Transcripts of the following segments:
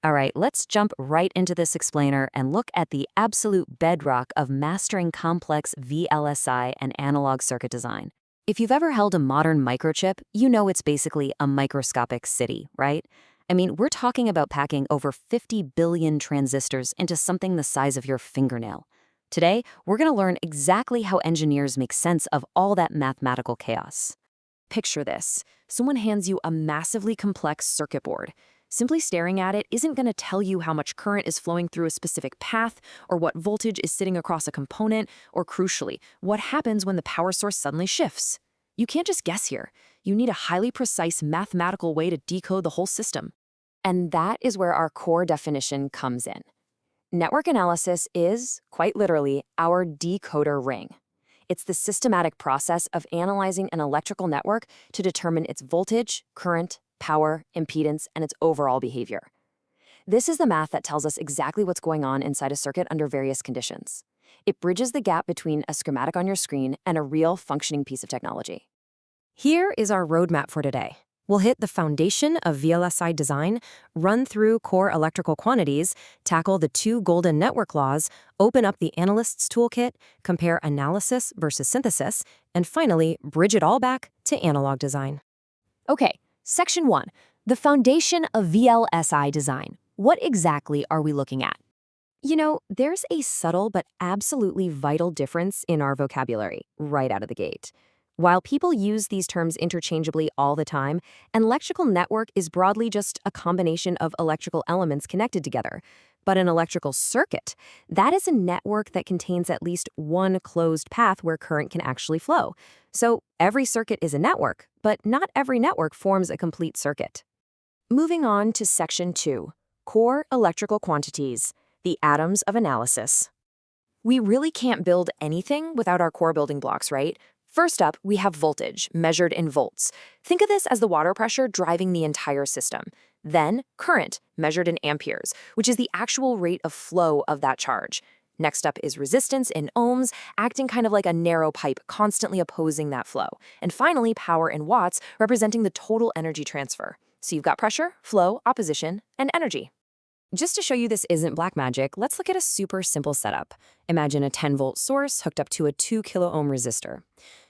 All right, let's jump right into this explainer and look at the absolute bedrock of mastering complex VLSI and analog circuit design. If you've ever held a modern microchip, you know it's basically a microscopic city, right? I mean, we're talking about packing over 50 billion transistors into something the size of your fingernail. Today, we're going to learn exactly how engineers make sense of all that mathematical chaos. Picture this. Someone hands you a massively complex circuit board. Simply staring at it isn't going to tell you how much current is flowing through a specific path, or what voltage is sitting across a component, or crucially, what happens when the power source suddenly shifts. You can't just guess here. You need a highly precise mathematical way to decode the whole system. And that is where our core definition comes in. Network analysis is, quite literally, our decoder ring. It's the systematic process of analyzing an electrical network to determine its voltage, current, power, impedance, and its overall behavior. This is the math that tells us exactly what's going on inside a circuit under various conditions. It bridges the gap between a schematic on your screen and a real functioning piece of technology. Here is our roadmap for today. We'll hit the foundation of VLSI design, run through core electrical quantities, tackle the two golden network laws, open up the analyst's toolkit, compare analysis versus synthesis, and finally, bridge it all back to analog design. Okay, Section 1, the foundation of VLSI design. What exactly are we looking at? You know, there's a subtle but absolutely vital difference in our vocabulary right out of the gate. While people use these terms interchangeably all the time, an electrical network is broadly just a combination of electrical elements connected together. But an electrical circuit, that is a network that contains at least one closed path where current can actually flow. So every circuit is a network, but not every network forms a complete circuit. Moving on to Section 2, Core Electrical Quantities, the atoms of analysis. We really can't build anything without our core building blocks, right? First up, we have voltage, measured in volts. Think of this as the water pressure driving the entire system. Then, current, measured in amperes, which is the actual rate of flow of that charge. Next up is resistance in ohms, acting kind of like a narrow pipe, constantly opposing that flow. And finally, power in watts, representing the total energy transfer. So you've got pressure, flow, opposition, and energy. Just to show you this isn't black magic, let's look at a super simple setup. Imagine a 10-volt source hooked up to a 2 kilo-ohm resistor.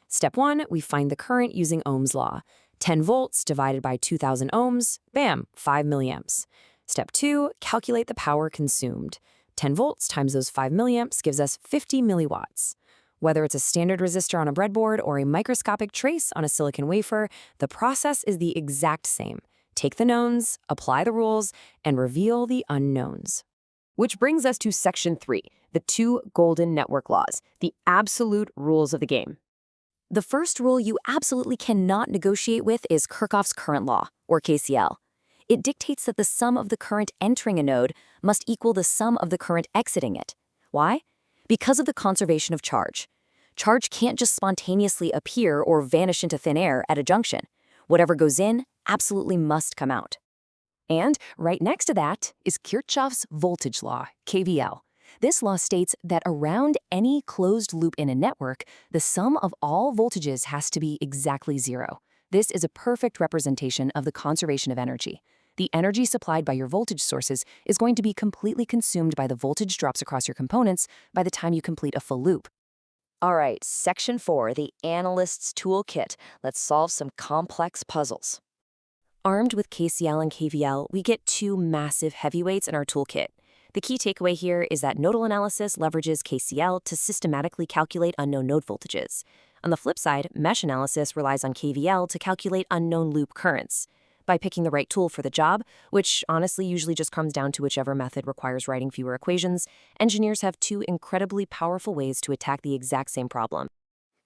Step 1, we find the current using Ohm's law. 10 volts divided by 2,000 ohms, bam, 5 milliamps. Step 2, calculate the power consumed. 10 volts times those 5 milliamps gives us 50 milliwatts. Whether it's a standard resistor on a breadboard or a microscopic trace on a silicon wafer, the process is the exact same. Take the knowns, apply the rules, and reveal the unknowns. Which brings us to Section 3, the two golden network laws, the absolute rules of the game. The first rule you absolutely cannot negotiate with is Kirchhoff's current law, or KCL. It dictates that the sum of the current entering a node must equal the sum of the current exiting it. Why? Because of the conservation of charge. Charge can't just spontaneously appear or vanish into thin air at a junction. Whatever goes in absolutely must come out. And right next to that is Kirchhoff's voltage law, KVL. This law states that around any closed loop in a network, the sum of all voltages has to be exactly zero. This is a perfect representation of the conservation of energy. The energy supplied by your voltage sources is going to be completely consumed by the voltage drops across your components by the time you complete a full loop. All right, Section 4, the analyst's toolkit. Let's solve some complex puzzles. Armed with KCL and KVL, we get two massive heavyweights in our toolkit. The key takeaway here is that Nodal Analysis leverages KCL to systematically calculate unknown node voltages. On the flip side, Mesh Analysis relies on KVL to calculate unknown loop currents. By picking the right tool for the job, which honestly usually just comes down to whichever method requires writing fewer equations, engineers have two incredibly powerful ways to attack the exact same problem.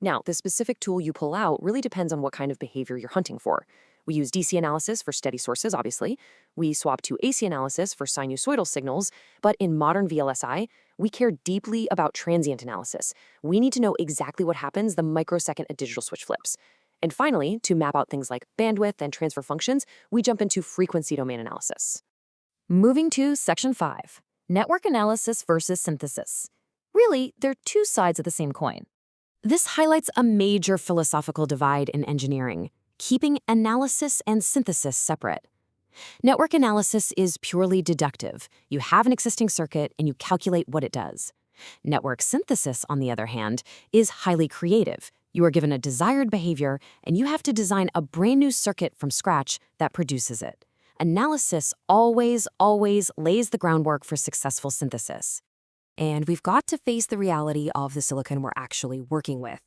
Now, the specific tool you pull out really depends on what kind of behavior you're hunting for. We use DC analysis for steady sources, obviously. We swap to AC analysis for sinusoidal signals. But in modern VLSI, we care deeply about transient analysis. We need to know exactly what happens the microsecond a digital switch flips. And finally, to map out things like bandwidth and transfer functions, we jump into frequency domain analysis. Moving to Section 5, network analysis versus synthesis. Really, they're two sides of the same coin. This highlights a major philosophical divide in engineering, keeping analysis and synthesis separate. Network analysis is purely deductive. You have an existing circuit and you calculate what it does. Network synthesis, on the other hand, is highly creative. You are given a desired behavior and you have to design a brand new circuit from scratch that produces it. Analysis always lays the groundwork for successful synthesis. And we've got to face the reality of the silicon we're actually working with.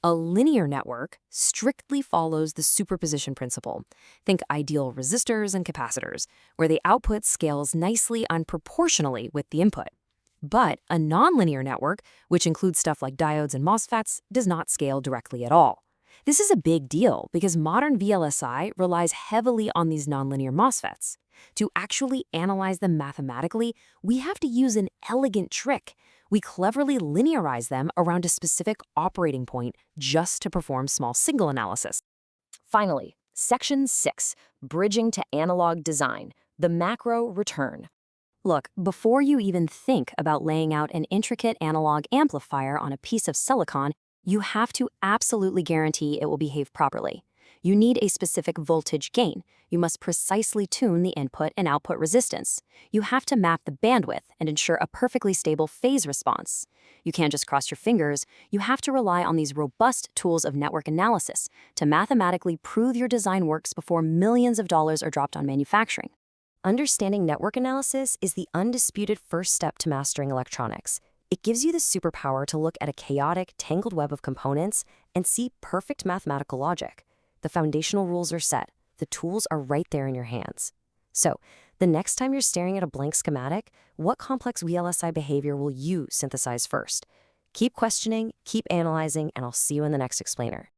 A linear network strictly follows the superposition principle. Think ideal resistors and capacitors, where the output scales nicely and proportionally with the input. But a nonlinear network, which includes stuff like diodes and MOSFETs, does not scale directly at all. This is a big deal because modern VLSI relies heavily on these nonlinear MOSFETs. To actually analyze them mathematically, we have to use an elegant trick. We cleverly linearize them around a specific operating point just to perform small signal analysis. Finally, Section 6, Bridging to Analog Design, the macro return. Look, before you even think about laying out an intricate analog amplifier on a piece of silicon, you have to absolutely guarantee it will behave properly. You need a specific voltage gain. You must precisely tune the input and output resistance. You have to map the bandwidth and ensure a perfectly stable phase response. You can't just cross your fingers. You have to rely on these robust tools of network analysis to mathematically prove your design works before millions of dollars are dropped on manufacturing. Understanding network analysis is the undisputed first step to mastering electronics. It gives you the superpower to look at a chaotic, tangled web of components and see perfect mathematical logic. The foundational rules are set. The tools are right there in your hands. So, the next time you're staring at a blank schematic, what complex VLSI behavior will you synthesize first? Keep questioning, keep analyzing, and I'll see you in the next explainer.